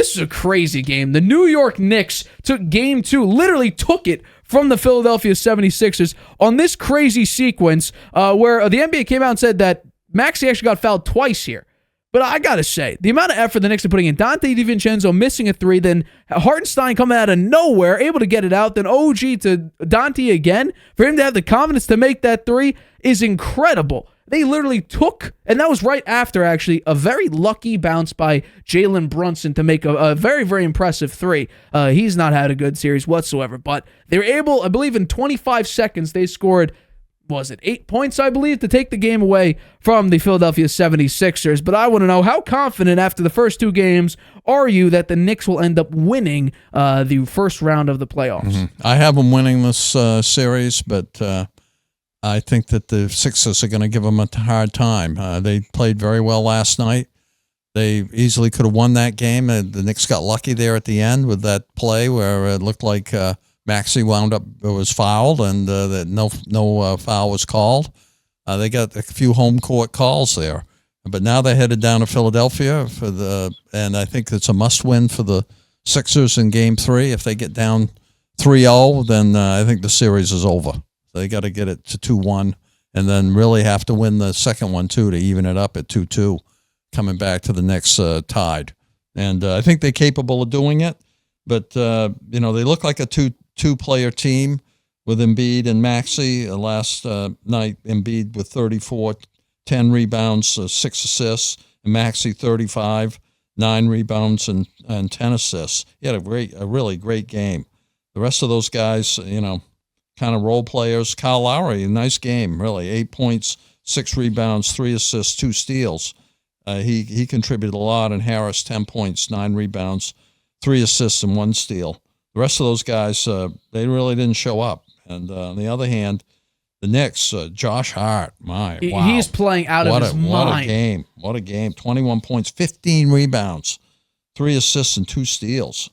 this is a crazy game. The New York Knicks took game 2, literally took it from the Philadelphia 76ers on this crazy sequence where the NBA came out and said that Maxey actually got fouled twice here. But I got to say, the amount of effort the Knicks are putting in, Dante DiVincenzo missing a 3, then Hartenstein coming out of nowhere, able to get it out, then OG to Dante again. For him to have the confidence to make that 3 is incredible. They literally took, and that was right after, actually, a very lucky bounce by Jalen Brunson to make a very, very impressive 3. He's not had a good series whatsoever, but they were able, I believe in 25 seconds, they scored, was it 8 points, I believe, to take the game away from the Philadelphia 76ers. But I want to know, how confident after the first 2 games are you that the Knicks will end up winning the first round of the playoffs? Mm-hmm. I have them winning this series, but I think that the Sixers are going to give them a hard time. They played very well last night. They easily could have won that game. The Knicks got lucky there at the end with that play where it looked like Maxey was fouled, and that no foul was called. They got a few home court calls there, but now they're headed down to Philadelphia and I think it's a must-win for the Sixers in Game 3. If they get down 3-0, then I think the series is over. They got to get it to 2-1, and then really have to win the second one too to even it up at 2-2, coming back to the next tied. And I think they're capable of doing it, but they look like a two-player team with Embiid and Maxey. Last night, Embiid with 34, 10 rebounds, 6 assists, and Maxey 35, 9 rebounds and 10 assists. He had a really great game. The rest of those guys, kind of role players. Kyle Lowry, a nice game, really. 8 points, 6 rebounds, 3 assists, 2 steals. He contributed a lot. And Harris, 10 points, 9 rebounds, 3 assists, and 1 steal. The rest of those guys, they really didn't show up. And on the other hand, the Knicks, Josh Hart, wow. He's playing out of his mind. What a game. 21 points, 15 rebounds, 3 assists, and 2 steals.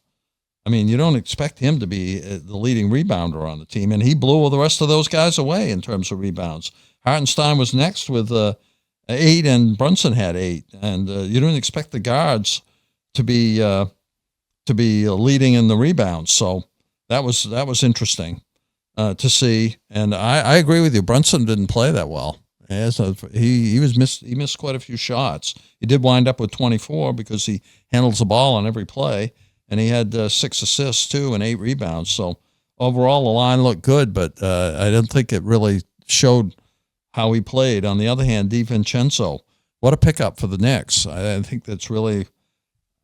I mean, you don't expect him to be the leading rebounder on the team, and he blew the rest of those guys away in terms of rebounds. Hartenstein was next with 8, and Brunson had 8. And you don't expect the guards to be leading in the rebounds. So that was interesting to see. And I agree with you. Brunson didn't play that well. He missed quite a few shots. He did wind up with 24 because he handles the ball on every play, and he had 6 assists too and 8 rebounds. So overall, the line looked good, but I don't think it really showed how he played. On the other hand, DiVincenzo, what a pickup for the Knicks. I think that's really.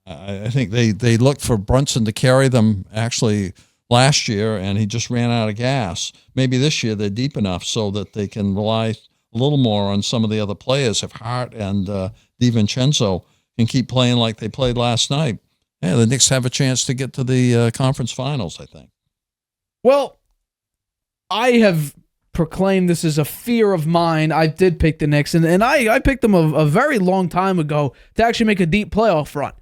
I think they looked for Brunson to carry them actually last year, and he just ran out of gas. Maybe this year they're deep enough so that they can rely a little more on some of the other players. If Hart and DiVincenzo can keep playing like they played last night, the Knicks have a chance to get to the conference finals, I think. Well, I have proclaimed this as a fear of mine. I did pick the Knicks, and I picked them a very long time ago to actually make a deep playoff run.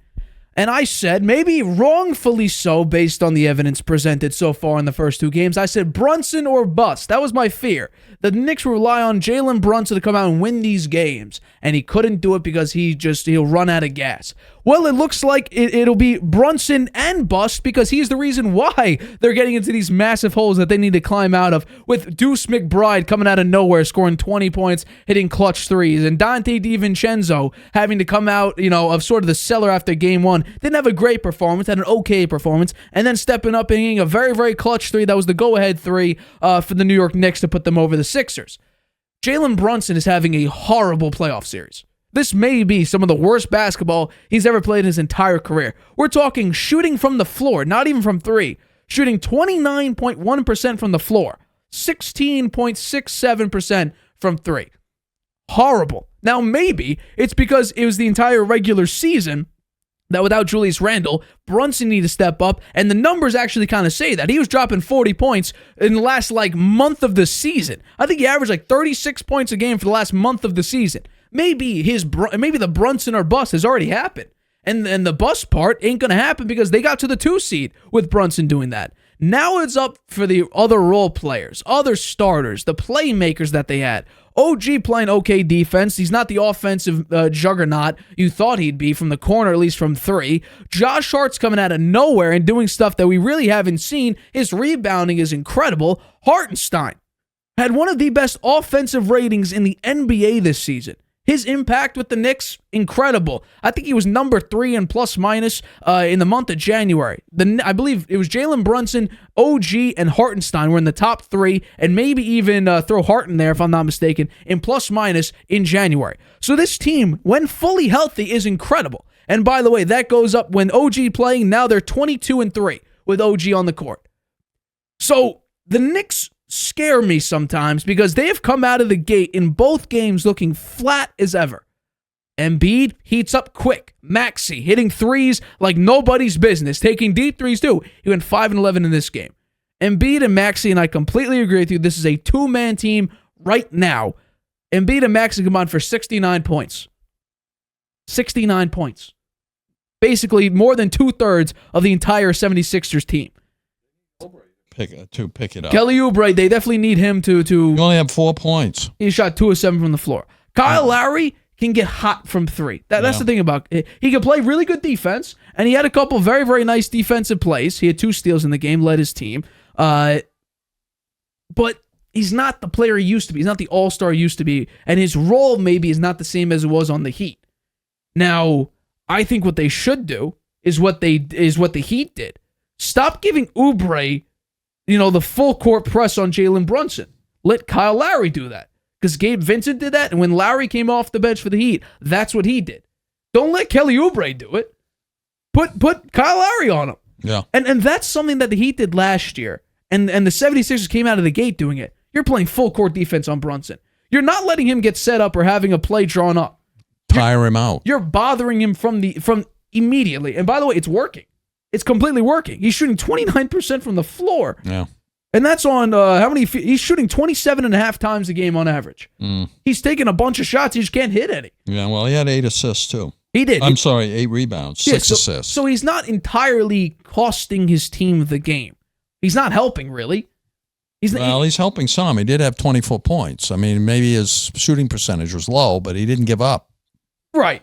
And I said, maybe wrongfully so, based on the evidence presented so far in the first 2 games, I said Brunson or bust. That was my fear. The Knicks rely on Jalen Brunson to come out and win these games, and he couldn't do it because he'll run out of gas. Well, it looks like it'll be Brunson and bust, because he's the reason why they're getting into these massive holes that they need to climb out of, with Deuce McBride coming out of nowhere, scoring 20 points, hitting clutch threes, and Dante DiVincenzo having to come out, of sort of the cellar after game 1. Didn't have a great performance, had an okay performance, and then stepping up and hitting a very, very clutch 3. That was the go-ahead 3 for the New York Knicks to put them over the Sixers. Jalen Brunson is having a horrible playoff series. This may be some of the worst basketball he's ever played in his entire career. We're talking shooting from the floor, not even from 3, shooting 29.1% from the floor, 16.67% from 3. Horrible. Now, maybe it's because it was the entire regular season that without Julius Randle, Brunson needed to step up, and the numbers actually kind of say that. He was dropping 40 points in the last month of the season. I think he averaged 36 points a game for the last month of the season. Maybe the Brunson or bust has already happened, and the bust part ain't going to happen because they got to the 2 seed with Brunson doing that. Now it's up for the other role players, other starters, the playmakers that they had. OG playing okay defense. He's not the offensive juggernaut you thought he'd be from the corner, at least from 3. Josh Hart's coming out of nowhere and doing stuff that we really haven't seen. His rebounding is incredible. Hartenstein had one of the best offensive ratings in the NBA this season. His impact with the Knicks, incredible. I think he was number 3 in plus minus in the month of January. I believe it was Jalen Brunson, OG, and Hartenstein were in the top 3, and maybe even throw Hart in there if I'm not mistaken, in plus minus in January. So this team, when fully healthy, is incredible. And by the way, that goes up when OG playing. Now they're 22-3 with OG on the court. So the Knicks scare me sometimes because they have come out of the gate in both games looking flat as ever. Embiid heats up quick. Maxey hitting threes like nobody's business, taking deep threes too. He went 5-11 in this game. Embiid and Maxey, and I completely agree with you, this is a two-man team right now. Embiid and Maxey combined for 69 points. 69 points. Basically more than 2/3 of the entire 76ers team. Pick it up. Kelly Oubre, they definitely need him to. You only have 4 points. He shot 2 of 7 from the floor. Kyle Lowry can get hot from 3. That's the thing about it. He can play really good defense, and he had a couple very, very nice defensive plays. He had 2 steals in the game, led his team. But he's not the player he used to be. He's not the all-star he used to be, and his role maybe is not the same as it was on the Heat. Now, I think what they should do is what the Heat did. Stop giving Oubre the full court press on Jalen Brunson. Let Kyle Lowry do that. Because Gabe Vincent did that, and when Lowry came off the bench for the Heat, that's what he did. Don't let Kelly Oubre do it. Put Kyle Lowry on him. Yeah. And that's something that the Heat did last year. And the 76ers came out of the gate doing it. You're playing full court defense on Brunson. You're not letting him get set up or having a play drawn up. Tire him out. You're bothering him from immediately. And by the way, it's working. It's completely working. He's shooting 29% from the floor. Yeah. And that's on how many? He's shooting 27.5 times a game on average. He's taking a bunch of shots. He just can't hit any. Yeah, well, he had 8 assists, too. He did. I'm sorry, 8 rebounds, 6 assists. So he's not entirely costing his team the game. He's not helping, really. He's helping some. He did have 24 points. I mean, maybe his shooting percentage was low, but he didn't give up. Right.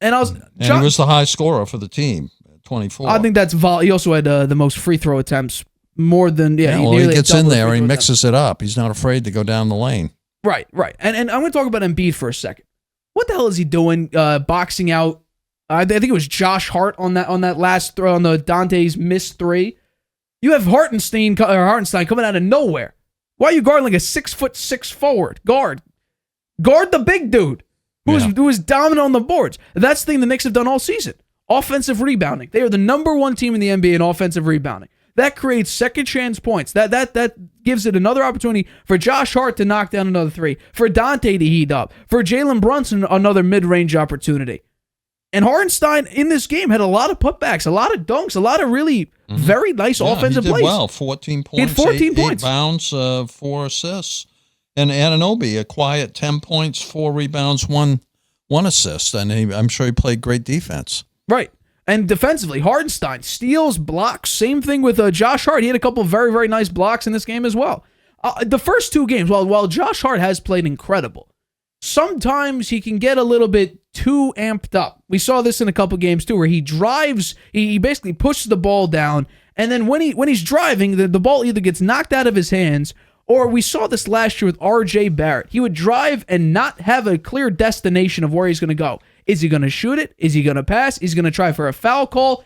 And he was the high scorer for the team. 24. I think that's he also had the most free throw attempts, more than he gets in there, he mixes it up. He's not afraid to go down the lane. Right. And I'm going to talk about Embiid for a second. What the hell is he doing? Boxing out. I think it was Josh Hart on that last throw on the Dante's missed 3. You have Hartenstein coming out of nowhere. Why are you guarding like a 6'6" forward? Guard the big dude who was dominant on the boards. That's the thing the Knicks have done all season. Offensive rebounding. They are the number 1 team in the NBA in offensive rebounding. That creates second chance points. That gives it another opportunity for Josh Hart to knock down another 3, for Dante to heat up, for Jalen Brunson another mid-range opportunity. And Hartenstein in this game had a lot of putbacks, a lot of dunks, a lot of really very nice offensive plays. Well, 14 points. He had 14 points. 8 bounds, 4 assists. And Anunoby, a quiet 10 points, 4 rebounds, 1 assist. And I'm sure he played great defense. Right. And defensively, Hartenstein, steals, blocks, same thing with Josh Hart. He had a couple of very, very nice blocks in this game as well. The first 2 games, while Josh Hart has played incredible, sometimes he can get a little bit too amped up. We saw this in a couple games too, where he drives, he basically pushes the ball down, and then when he's driving, the ball either gets knocked out of his hands, or we saw this last year with R.J. Barrett. He would drive and not have a clear destination of where he's going to go. Is he going to shoot it? Is he going to pass? Is he going to try for a foul call?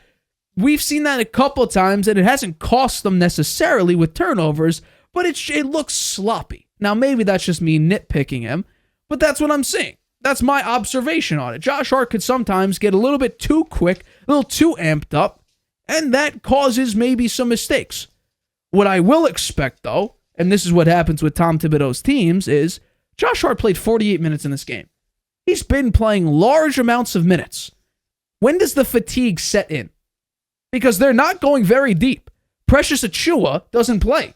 We've seen that a couple times, and it hasn't cost them necessarily with turnovers, but it looks sloppy. Now, maybe that's just me nitpicking him, but that's what I'm seeing. That's my observation on it. Josh Hart could sometimes get a little bit too quick, a little too amped up, and that causes maybe some mistakes. What I will expect, though, and this is what happens with Tom Thibodeau's teams, is Josh Hart played 48 minutes in this game. He's been playing large amounts of minutes. When does the fatigue set in? Because they're not going very deep. Precious Achiuwa doesn't play.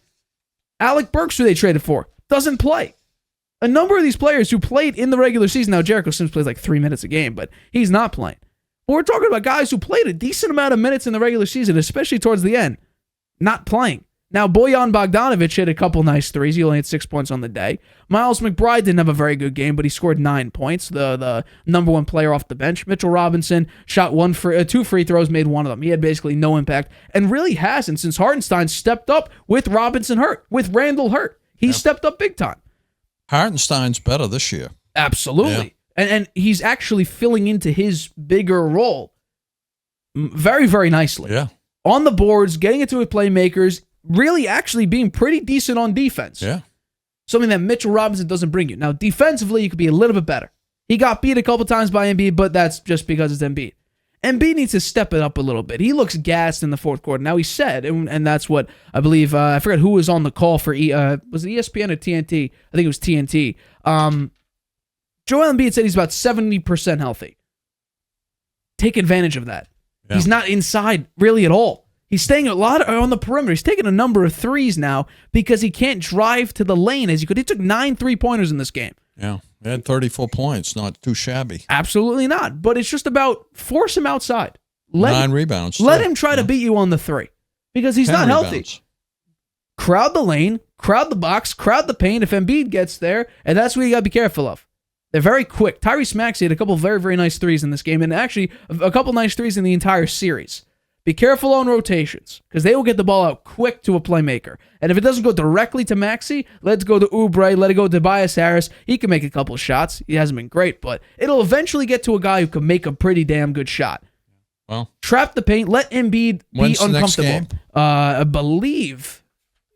Alec Burks, who they traded for, doesn't play. A number of these players who played in the regular season, now Jericho Sims plays like 3 minutes a game, but he's not playing. But we're talking about guys who played a decent amount of minutes in the regular season, especially towards the end, not playing. Now, Bojan Bogdanovic hit a couple nice threes. He only had 6 points on the day. Miles McBride didn't have a very good game, but he scored 9 points, the number one player off the bench. Mitchell Robinson shot 2 free throws, made one of them. He had basically no impact, and really hasn't since Hartenstein stepped up with Robinson hurt, with Randall hurt. He stepped up big time. Hartenstein's better this year. Absolutely. Yeah. And he's actually filling into his bigger role very, very nicely. Yeah. On the boards, getting it to his playmakers, really actually being pretty decent on defense. Yeah. Something that Mitchell Robinson doesn't bring you. Now, defensively, you could be a little bit better. He got beat a couple times by Embiid, but that's just because it's Embiid. Embiid needs to step it up a little bit. He looks gassed in the fourth quarter. Now, he said, and that's what I believe, I forgot who was on the call for, was it ESPN or TNT? I think it was TNT. Joel Embiid said he's about 70% healthy. Take advantage of that. Yeah. He's not inside really at all. He's staying a lot on the perimeter. He's taking a number of threes now because he can't drive to the lane as he could. He took 9 3-pointers in this game. Yeah, he had 34 points. Not too shabby. Absolutely not. But it's just about force him outside. 9 rebounds. Let him try to beat you on the 3 because he's not healthy. Crowd the lane, crowd the box, crowd the paint if Embiid gets there, and that's what you got to be careful of. They're very quick. Tyrese Maxey had a couple of very, very nice threes in this game, and actually a couple nice threes in the entire series. Be careful on rotations, because they will get the ball out quick to a playmaker. And if it doesn't go directly to Maxey, let's go to Oubre, let it go to Tobias Harris. He can make a couple shots. He hasn't been great, but it'll eventually get to a guy who can make a pretty damn good shot. Well, trap the paint, let Embiid be uncomfortable. Next game? I believe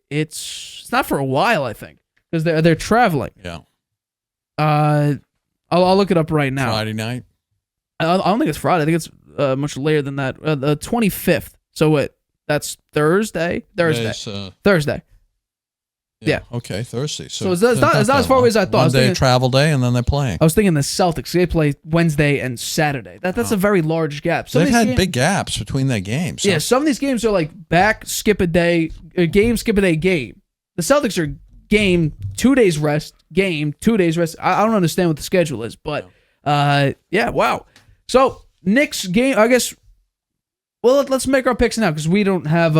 it's not for a while, I think, because they're traveling. Yeah. I'll look it up right now. Friday night? I don't think it's Friday. I think it's much later than that. The 25th. So what? That's Thursday? Thursday. Yeah. Okay, Thursday. So it's not as far away as I thought. One day travel day, and then they're playing. I was thinking the Celtics. They play Wednesday and Saturday. That's a very large gap. They've had big gaps between their games. Yeah, some of these games are like back, skip a day, game, skip a day, game. The Celtics are game, 2 days rest, game, 2 days rest. I don't understand what the schedule is, but yeah, wow. So Knicks game, I guess. Well, let's make our picks now because we don't have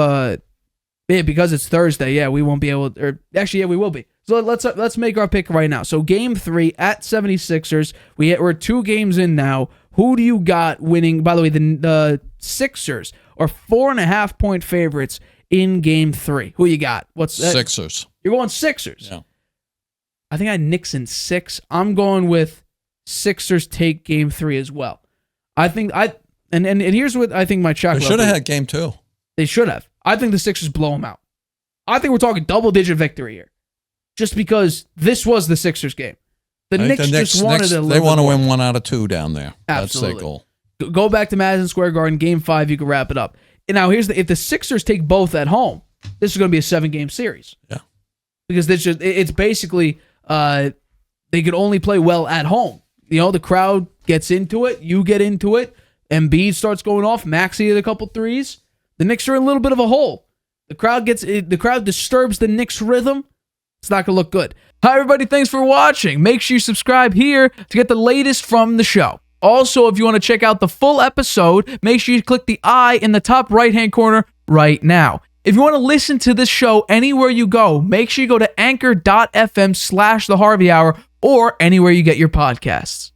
because it's Thursday. Yeah, we won't be able. Or actually, yeah, we will be. So let's make our pick right now. So game 3 at 76ers. We're 2 games in now. Who do you got winning? By the way, the Sixers are 4.5 point favorites in game 3. Who you got? What's that? Sixers. You're going Sixers. Yeah. I think I had Knicks in 6. I'm going with Sixers take game 3 as well. I think and here's what I think my chalk. They should have had game 2. They should have. I think the Sixers blow them out. I think we're talking double-digit victory here, just because this was the Sixers game. The Knicks just wanted to. They want to win 1 out of 2 down there. Absolutely. That's their goal. Go back to Madison Square Garden, game 5. You can wrap it up. And now if the Sixers take both at home, this is going to be a 7-game series. Yeah. Because it's basically they could only play well at home. The crowd gets into it. You get into it. Embiid starts going off. Maxey hit a couple threes. The Knicks are in a little bit of a hole. The crowd disturbs the Knicks' rhythm. It's not going to look good. Hi, everybody. Thanks for watching. Make sure you subscribe here to get the latest from the show. Also, if you want to check out the full episode, make sure you click the I in the top right-hand corner right now. If you want to listen to this show anywhere you go, make sure you go to anchor.fm/The Harvey Hour or anywhere you get your podcasts.